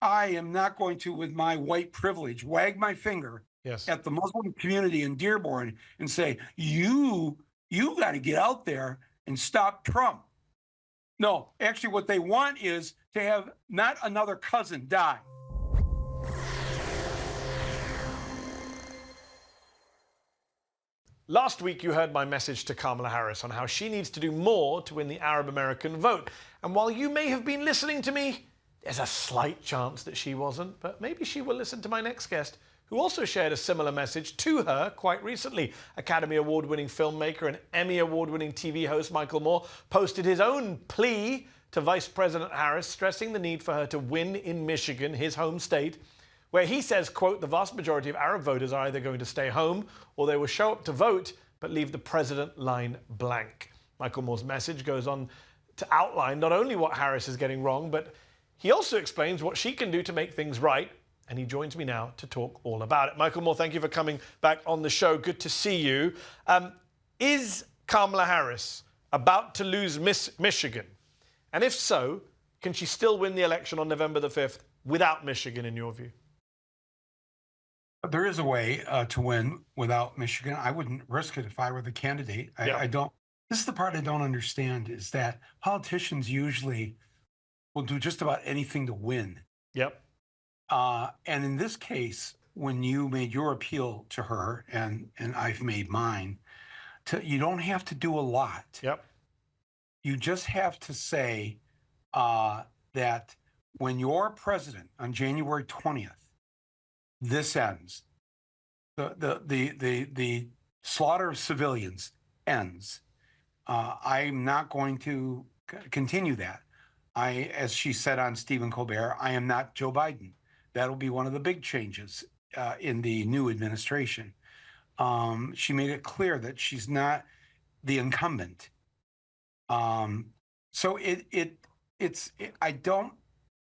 I am not going to, with my white privilege, wag my finger Yes. at the Muslim community in Dearborn and say, you got to get out there and stop Trump. No, actually, what they want is to have not another cousin die. Last week, you heard my message to Kamala Harris on how she needs to do more to win the Arab American vote. And while you may have been listening to me, there's a slight chance that she wasn't, but maybe she will listen to my next guest, who also shared a similar message to her quite recently. Academy Award-winning filmmaker and Emmy Award-winning TV host Michael Moore posted his own plea to Vice President Harris, stressing the need for her to win in Michigan, his home state, where he says, quote, the vast majority of Arab voters are either going to stay home or they will show up to vote but leave the president line blank. Michael Moore's message goes on to outline not only what Harris is getting wrong, but he also explains what she can do to make things right. And he joins me now to talk all about it. Michael Moore, thank you for coming back on the show. Good to see you. Is Kamala Harris about to lose Michigan? And if so, can she still win the election on November the 5th without Michigan, in your view? There is a way to win without Michigan. I wouldn't risk it if I were the candidate. I don't. This is the part I don't understand, is that politicians usually will do just about anything to win. Yep. And in this case, when you made your appeal to her, and I've made mine, you don't have to do a lot. Yep. You just have to say that when you're president on January 20th, this ends. The slaughter of civilians ends. I'm not going to continue that. As she said on Stephen Colbert, I am not Joe Biden. That'll be one of the big changes in the new administration. She made it clear that she's not the incumbent. So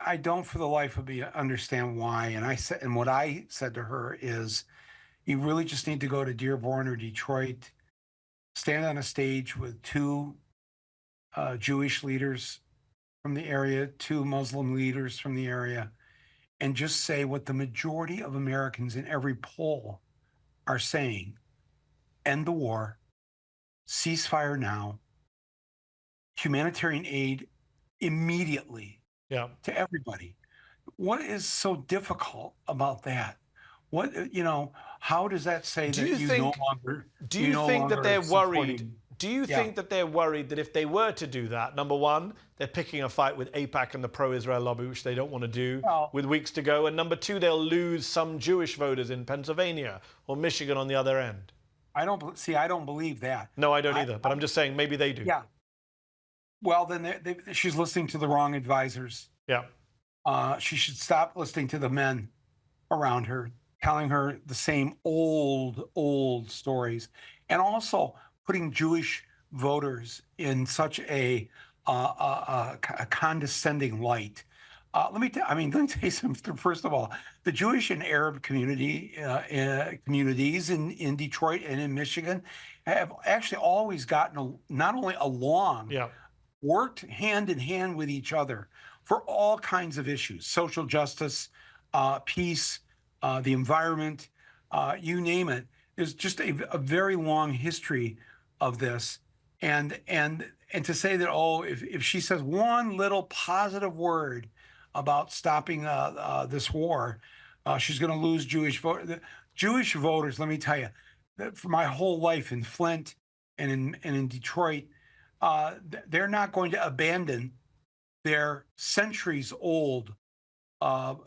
I don't for the life of me understand why. And what I said to her is, you really just need to go to Dearborn or Detroit, stand on a stage with two Jewish leaders from the area, two Muslim leaders from the area, and just say what the majority of Americans in every poll are saying: end the war, ceasefire now, humanitarian aid immediately. Yeah. To everybody. What is so difficult about that? How does that say Do that you you think, no longer do you think that they're worried? supporting? Do you Yeah. think that they're worried that if they were to do that, number one, they're picking a fight with AIPAC and the pro-Israel lobby, which they don't want to do Well, with weeks to go, and number two, they'll lose some Jewish voters in Pennsylvania or Michigan on the other end? I don't believe that. No, I don't either, but I'm just saying maybe they do. Yeah. Well, then she's listening to the wrong advisors. Yeah. She should stop listening to the men around her, telling her the same old stories, and also putting Jewish voters in such a condescending light. Let me tell you something. First of all, the Jewish and Arab communities in Detroit and in Michigan have actually always gotten not only along, Yeah. worked hand in hand with each other for all kinds of issues: social justice, peace, the environment, you name it. There's just a very long history of this. And to say that, if she says one little positive word about stopping this war, she's going to lose Jewish voters. Let me tell you, that for my whole life in Flint and in Detroit, they're not going to abandon their centuries-old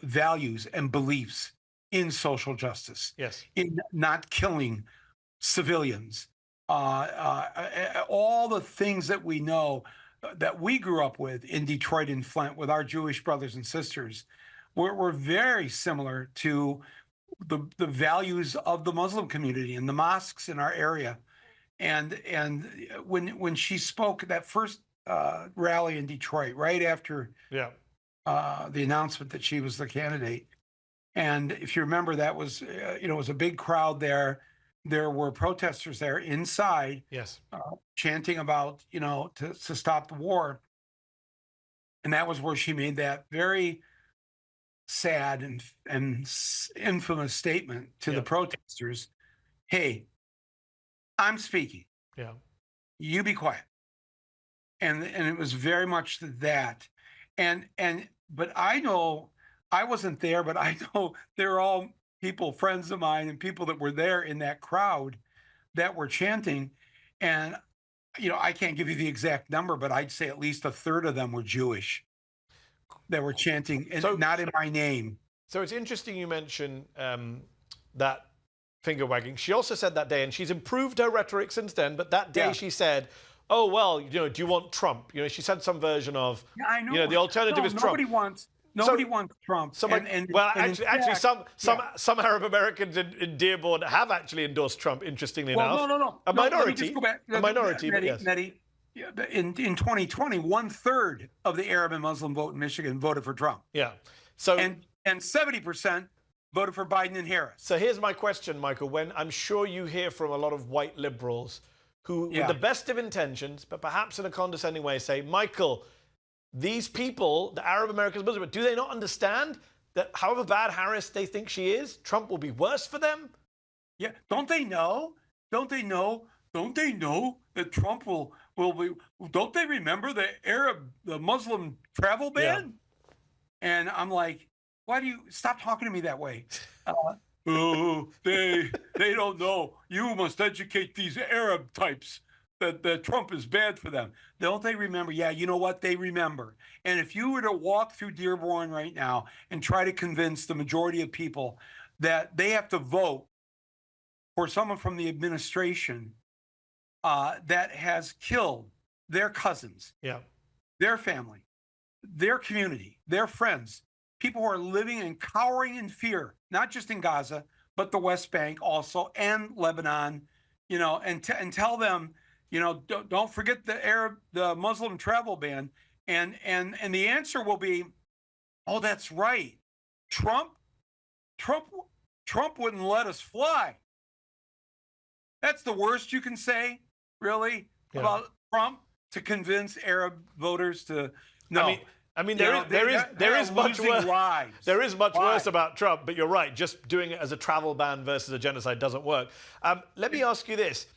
values and beliefs in social justice, Yes. in not killing civilians, all the things that we know that we grew up with in Detroit and Flint with our Jewish brothers and sisters were very similar to the values of the Muslim community and the mosques in our area. And when she spoke at that first rally in Detroit, right after Yeah. the announcement that she was the candidate, and if you remember, that was it was a big crowd there. There were protesters there inside, Yes. chanting about to stop the war, and that was where she made that very sad and infamous statement to the protesters. Hey, I'm speaking. Yeah. You be quiet. And it was very much that. But I know I wasn't there, but I know they're all people, friends of mine, and people that were there in that crowd that were chanting. And I can't give you the exact number, but I'd say at least a third of them were Jewish that were chanting, and not in my name. So it's interesting you mention that finger wagging. She also said that day, and she's improved her rhetoric since then, but that day she said, oh, well, do you want Trump? She said some version of, I know. The alternative is Trump. Nobody wants Trump. Actually, some Arab Americans in Dearborn have actually endorsed Trump, interestingly enough. No. A minority. A minority, but yes. Mehdi, in 2020, 1/3 of the Arab and Muslim vote in Michigan voted for Trump. Yeah. So and 70% voted for Biden and Harris. So here's my question, Michael. When I'm sure you hear from a lot of white liberals who, with the best of intentions, but perhaps in a condescending way, say, Michael, these people, the Arab Americans, Muslims, do they not understand that however bad Harris they think she is, Trump will be worse for them? Yeah, don't they know? Don't they know that Trump will be? Don't they remember the Muslim travel ban? Yeah. And I'm like, why do you stop talking to me that way? They don't know. You must educate these Arab types that Trump is bad for them. Don't they remember? Yeah, you know what? They remember. And if you were to walk through Dearborn right now and try to convince the majority of people that they have to vote for someone from the administration that has killed their cousins, their family, their community, their friends, people who are living and cowering in fear, not just in Gaza, but the West Bank also, and Lebanon, and tell them, don't forget the Muslim travel ban. And the answer will be, oh, that's right. Trump wouldn't let us fly. That's the worst you can say, really, about Trump, to convince Arab voters to no. I mean, there is much worse. There is much worse about Trump, but you're right. Just doing it as a travel ban versus a genocide doesn't work. Let me ask you this.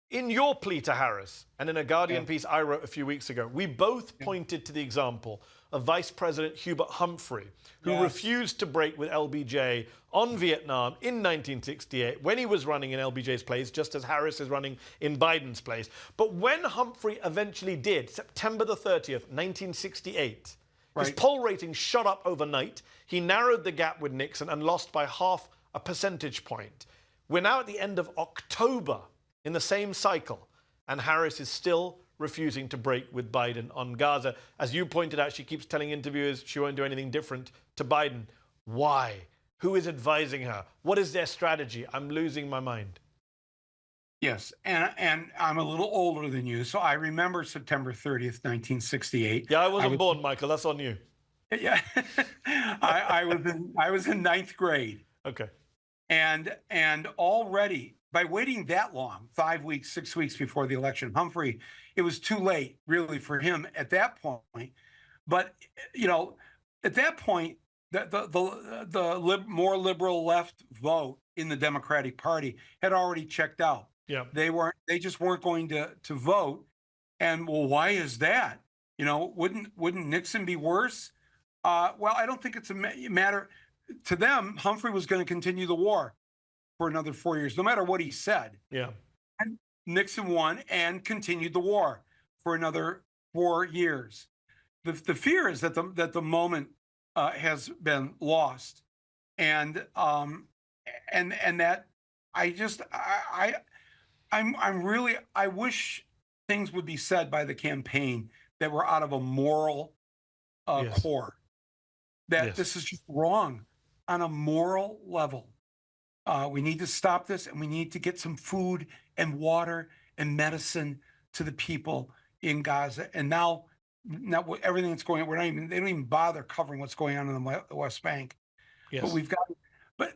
In your plea to Harris, and in a Guardian piece I wrote a few weeks ago, we both pointed to the example of Vice President Hubert Humphrey, who refused to break with LBJ on Vietnam in 1968 when he was running in LBJ's place, just as Harris is running in Biden's place. But when Humphrey eventually did, September the 30th, 1968, his poll rating shot up overnight. He narrowed the gap with Nixon and lost by half a percentage point. We're now at the end of October in the same cycle, and Harris is still refusing to break with Biden on Gaza. As you pointed out, she keeps telling interviewers she won't do anything different to Biden. Why? Who is advising her? What is their strategy? I'm losing my mind. Yes, and I'm a little older than you, so I remember September 30th, 1968. Yeah, I wasn't born, Michael. That's on you. Yeah, I was in ninth grade. Okay. And already, by waiting that long, 5 weeks, 6 weeks before the election, Humphrey, it was too late, really, for him at that point. But at that point, the more liberal left vote in the Democratic Party had already checked out. Yeah, they just weren't going to vote. And well, why is that? Wouldn't Nixon be worse? Well, I don't think it's a matter to them. Humphrey was going to continue the war for another 4 years, no matter what he said. Yeah. And Nixon won and continued the war for another 4 years. The fear is that the moment has been lost, and that I wish things would be said by the campaign that were out of a moral core, that this is just wrong on a moral level. We need to stop this, and we need to get some food and water and medicine to the people in Gaza. And now everything that's going on, they don't even bother covering what's going on in the West Bank. Yes. But we've got,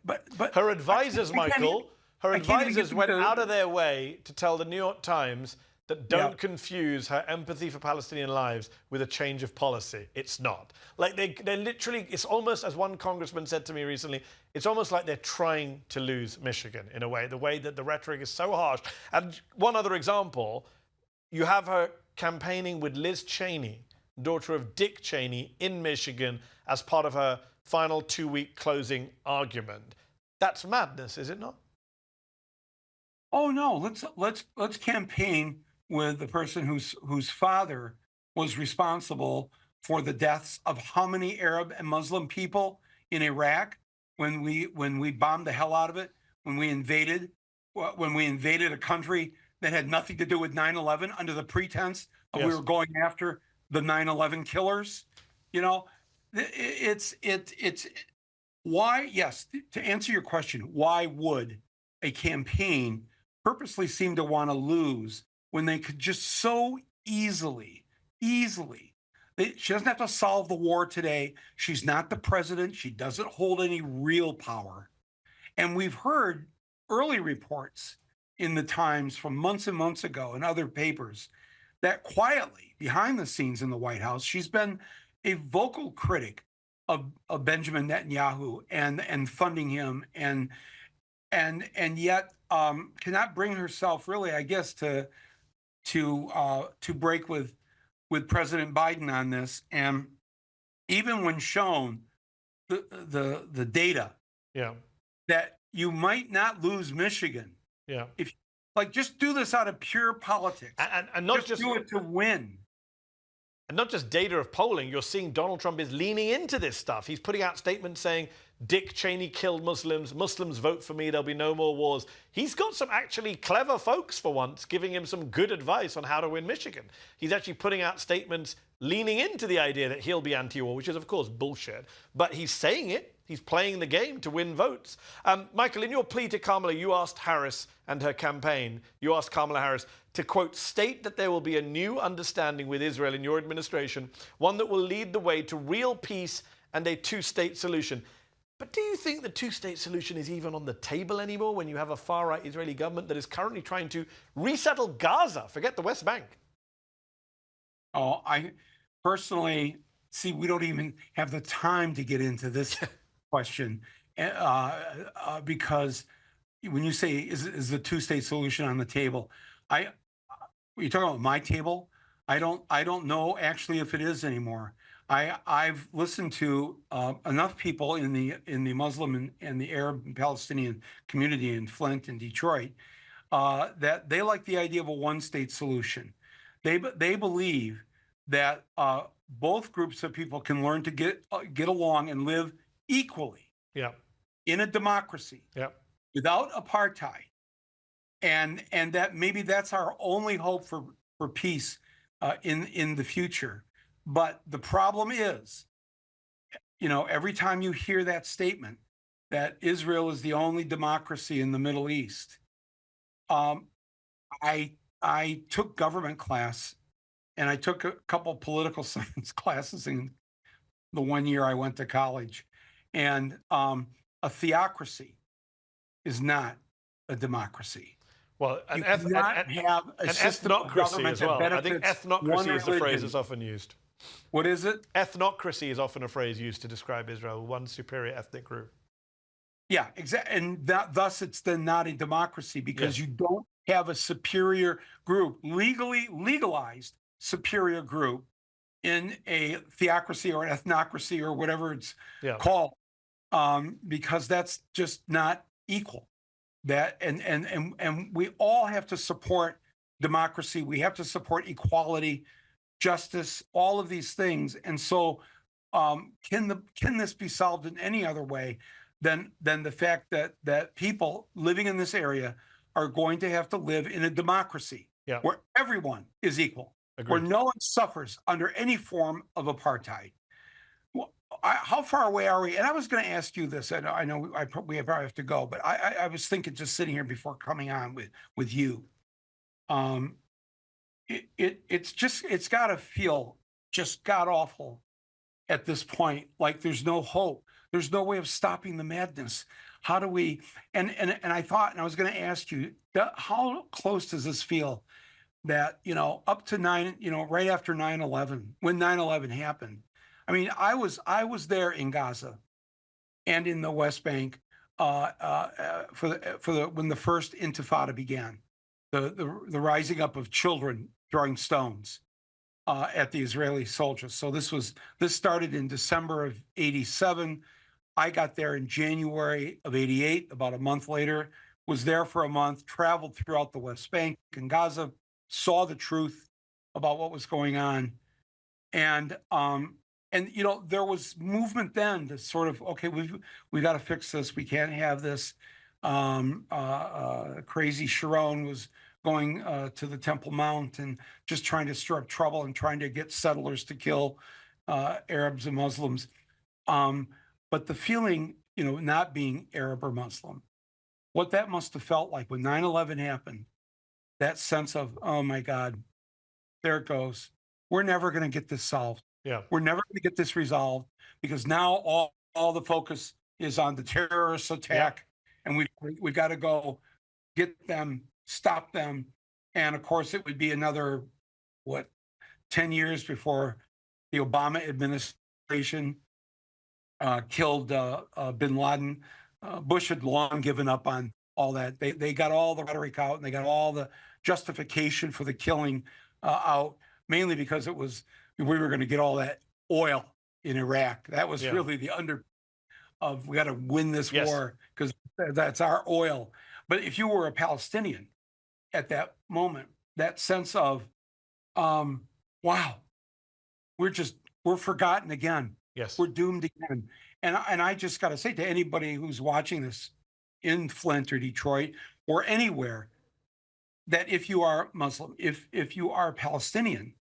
but her advisors, Michael, her advisors went out of their way to tell the New York Times that Yeah. don't confuse her empathy for Palestinian lives with a change of policy. It's not. Like they're literally, it's almost, as one congressman said to me recently, it's almost like they're trying to lose Michigan in a way, the way that the rhetoric is so harsh. And one other example, you have her campaigning with Liz Cheney, daughter of Dick Cheney, in Michigan as part of her final 2-week closing argument. That's madness, is it not? Oh no, let's campaign with the person whose father was responsible for the deaths of how many Arab and Muslim people in Iraq when we bombed the hell out of it, when we invaded a country that had nothing to do with 9/11 under the pretense of we Yes. were going after the 9/11 killers. You know, it's why, yes, to answer your question, why would a campaign purposely seem to want to lose when they could just so easily, she doesn't have to solve the war today. She's not the president. She doesn't hold any real power. And we've heard early reports in the Times from months and months ago and other papers that quietly behind the scenes in the White House, she's been a vocal critic of Benjamin Netanyahu and funding him and yet cannot bring herself really, I guess, to break with President Biden on this. And even when shown the data Yeah. that you might not lose Michigan Yeah. if like just do this out of pure politics, And not just do it to win. And not just data of polling, you're seeing Donald Trump is leaning into this stuff. He's putting out statements saying, Dick Cheney killed Muslims, Muslims vote for me, there'll be no more wars. He's got some actually clever folks for once giving him some good advice on how to win Michigan. He's actually putting out statements leaning into the idea that he'll be anti-war, which is of course bullshit, but he's saying it. He's playing the game to win votes. Michael, in your plea to Kamala, you asked Harris and her campaign, you asked Kamala Harris to, quote, state that there will be a new understanding with Israel in your administration, one that will lead the way to real peace and a two-state solution. But do you think the two-state solution is even on the table anymore when you have a far-right Israeli government that is currently trying to resettle Gaza? Forget the West Bank. Oh, I personally see we don't even have the time to get into this question because when you say is the two-state solution on the table, you're talking about my table. I don't know actually if it is anymore. I've listened to enough people in the Muslim and the Arab and Palestinian community in Flint and Detroit that they like the idea of a one-state solution. They believe that both groups of people can learn to get along and live equally Yeah. in a democracy Yeah. without apartheid, and that maybe that's our only hope for peace in the future. But the problem is, every time you hear that statement that Israel is the only democracy in the Middle East, I took government class and I took a couple political science classes in the 1 year I went to college, and a theocracy is not a democracy. Well, You cannot have a system of ethnocracy government as well. that I think benefits one ethnocracy is the phrase religion. that's often used. What is it? Ethnocracy is often a phrase used to describe Israel, one superior ethnic group. Yeah, exactly. And thus it's then not a democracy because Yes. you don't have a superior group, legally legalized superior group in a theocracy or an ethnocracy or whatever it's Yeah. called, because that's just not equal. That and we all have to support democracy. We have to support equality, justice, all of these things. And so, can this be solved in any other way than the fact that people living in this area are going to have to live in a democracy Yeah. where everyone is equal, where Agreed. no one suffers under any form of apartheid? Well, how far away are we? And I was going to ask you this. I know we probably have to go, but I was thinking just sitting here before coming on with you. It's got to feel just god awful at this point. Like there's no hope. There's no way of stopping the madness. How do we? And I thought, and I was going to ask you, how close does this feel that, up to right after 9/11, when 9/11 happened. I mean, I was there in Gaza and in the West Bank for the when the first Intifada began, the rising up of children throwing stones at the Israeli soldiers. So this started in December of '87. I got there in January of '88, about a month later, was there for a month, traveled throughout the West Bank and Gaza, saw the truth about what was going on. And there was movement then to sort of, okay, we got to fix this. We can't have this. Crazy Sharon was going to the Temple Mount and just trying to stir up trouble and trying to get settlers to kill Arabs and Muslims. But the feeling, not being Arab or Muslim, what that must have felt like when 9/11 happened, that sense of, oh my God, there it goes. We're never going to get this solved. Yeah. We're never going to get this resolved because now all the focus is on the terrorist attack, and we've got to go get them, stop them, and of course it would be another 10 years before the Obama administration killed bin Laden. Bush had long given up on all that. They got all the rhetoric out and they got all the justification for the killing out, mainly because we were going to get all that oil in Iraq. That was really the of we got to win this war because that's our oil. But if you were a Palestinian at that moment, that sense of, wow, we're forgotten again. Yes. We're doomed again. And I just got to say to anybody who's watching this in Flint or Detroit or anywhere, that if you are Muslim, if you are Palestinian,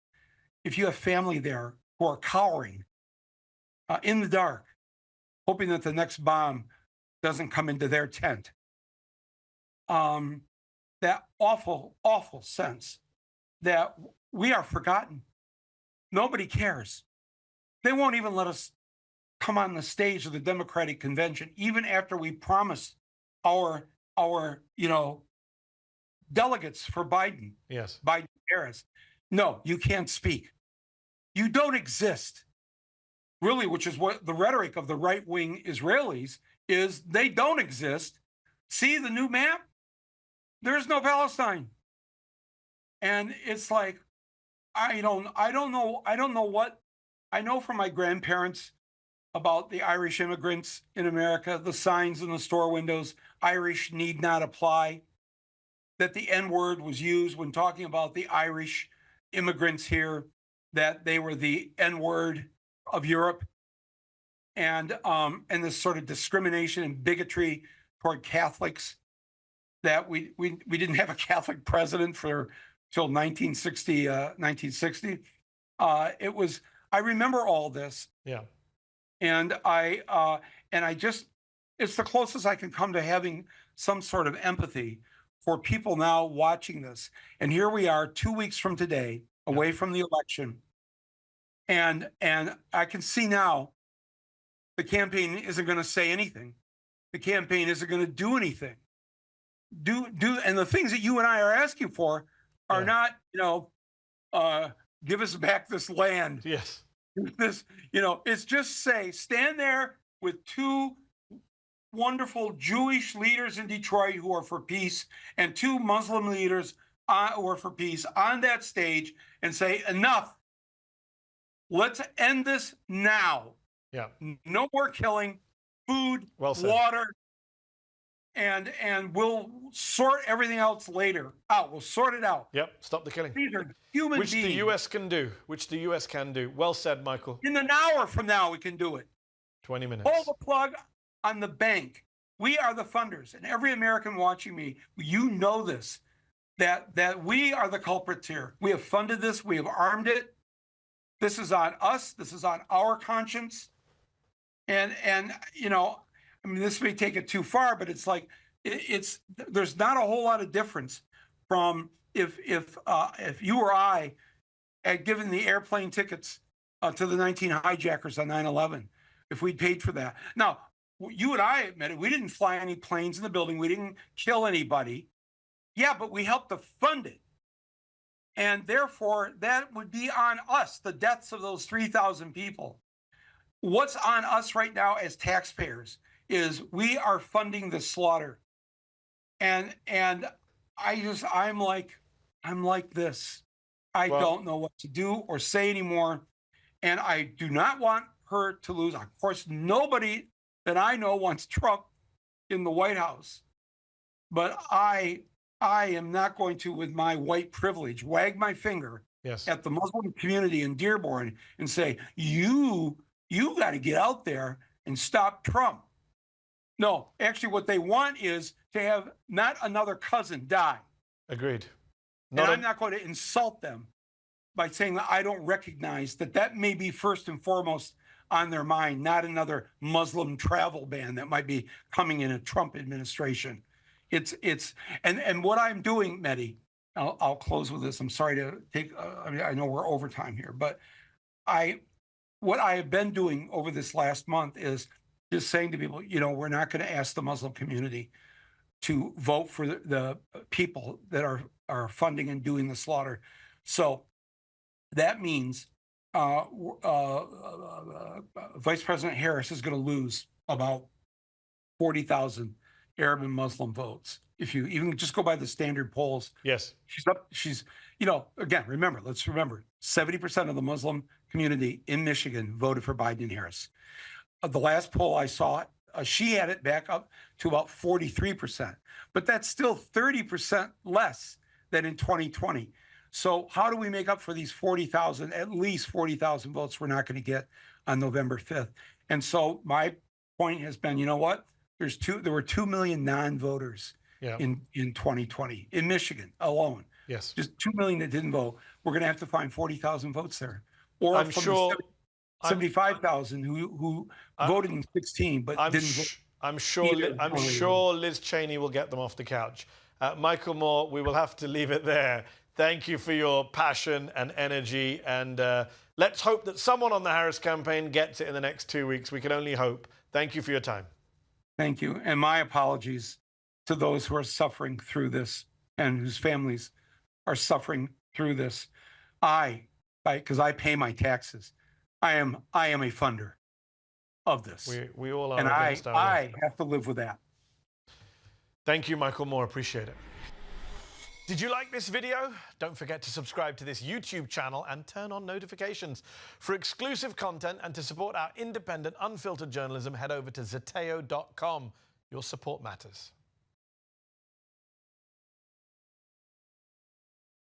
if you have family there who are cowering in the dark, hoping that the next bomb doesn't come into their tent, that awful, awful sense that we are forgotten. Nobody cares. They won't even let us come on the stage of the Democratic Convention, even after we promised our delegates for Biden. Yes. Biden Harris. No, you can't speak. You don't exist. Really, which is what the rhetoric of the right-wing Israelis is. They don't exist. See the new map? There's no Palestine. And it's like, I don't know what I know from my grandparents about the Irish immigrants in America, the signs in the store windows, Irish need not apply, that the N-word was used when talking about the Irish immigrants here, that they were the N-word of Europe, and this sort of discrimination and bigotry toward Catholics, that we didn't have a Catholic president till 1960. I remember all this. Yeah. And it's the closest I can come to having some sort of empathy for people now watching this. And here we are 2 weeks from today, away from the election. And I can see now the campaign isn't going to say anything. The campaign isn't going to do anything. And the things that you and I are asking for are not, give us back this land. Yes. It's just stand there with two wonderful Jewish leaders in Detroit who are for peace and two Muslim leaders who are for peace on that stage and say, enough. Let's end this now. Yeah. No more killing, food, water, and we'll sort everything else later out. We'll sort it out. Yep. Stop the killing. These are human beings. Which the US can do. Which the US can do. Well said, Michael. In an hour from now, we can do it. 20 minutes. Pull the plug on the bank. We are the funders. And every American watching me, you know this, that we are the culprits here. We have funded this. We have armed it. This is on us. This is on our conscience. And this may take it too far, but it's like there's not a whole lot of difference from if you or I had given the airplane tickets to the 19 hijackers on 9/11, if we'd paid for that. Now, you and I admit it, we didn't fly any planes in the building. We didn't kill anybody. Yeah, but we helped to fund it. And therefore, that would be on us, the deaths of those 3,000 people. What's on us right now as taxpayers is we are funding the slaughter. And I'm like this. I Well, don't know what to do or say anymore. And I do not want her to lose. Of course, nobody that I know wants Trump in the White House. But I am not going to, with my white privilege, wag my finger yes. at the Muslim community in Dearborn and say, you got to get out there and stop Trump. No, actually, what they want is to have not another cousin die. Agreed. And I'm not going to insult them by saying that I don't recognize that may be first and foremost on their mind, not another Muslim travel ban that might be coming in a Trump administration. And what I'm doing, Mehdi, I'll close with this. I'm sorry to take, I know we're overtime here, but what I have been doing over this last month is just saying to people, we're not going to ask the Muslim community to vote for the people that are funding and doing the slaughter. So that means Vice President Harris is going to lose about 40,000 Arab and Muslim votes. If you even just go by the standard polls, Yes. She's again, let's remember, 70% of the Muslim community in Michigan voted for Biden and Harris. The last poll I saw, she had it back up to about 43%, but that's still 30% less than in 2020. So how do we make up for these 40,000, at least 40,000 votes we're not going to get on November 5th? And so my point has been, you know what? There were 2 million non-voters in 2020 in Michigan alone. Yes. Just 2 million that didn't vote. We're going to have to find 40,000 votes there. Or I'm from sure the 75,000 who voted in 16 but didn't vote. I'm sure Liz Cheney will get them off the couch. Michael Moore, we will have to leave it there. Thank you for your passion and energy, and let's hope that someone on the Harris campaign gets it in the next 2 weeks. We can only hope. Thank you for your time. Thank you, and my apologies to those who are suffering through this and whose families are suffering through this. Because I pay my taxes, I am a funder of this. We all are. And I have to live with that. Thank you, Michael Moore. Appreciate it. Did you like this video? Don't forget to subscribe to this YouTube channel and turn on notifications. For exclusive content and to support our independent, unfiltered journalism, head over to Zeteo.com. Your support matters.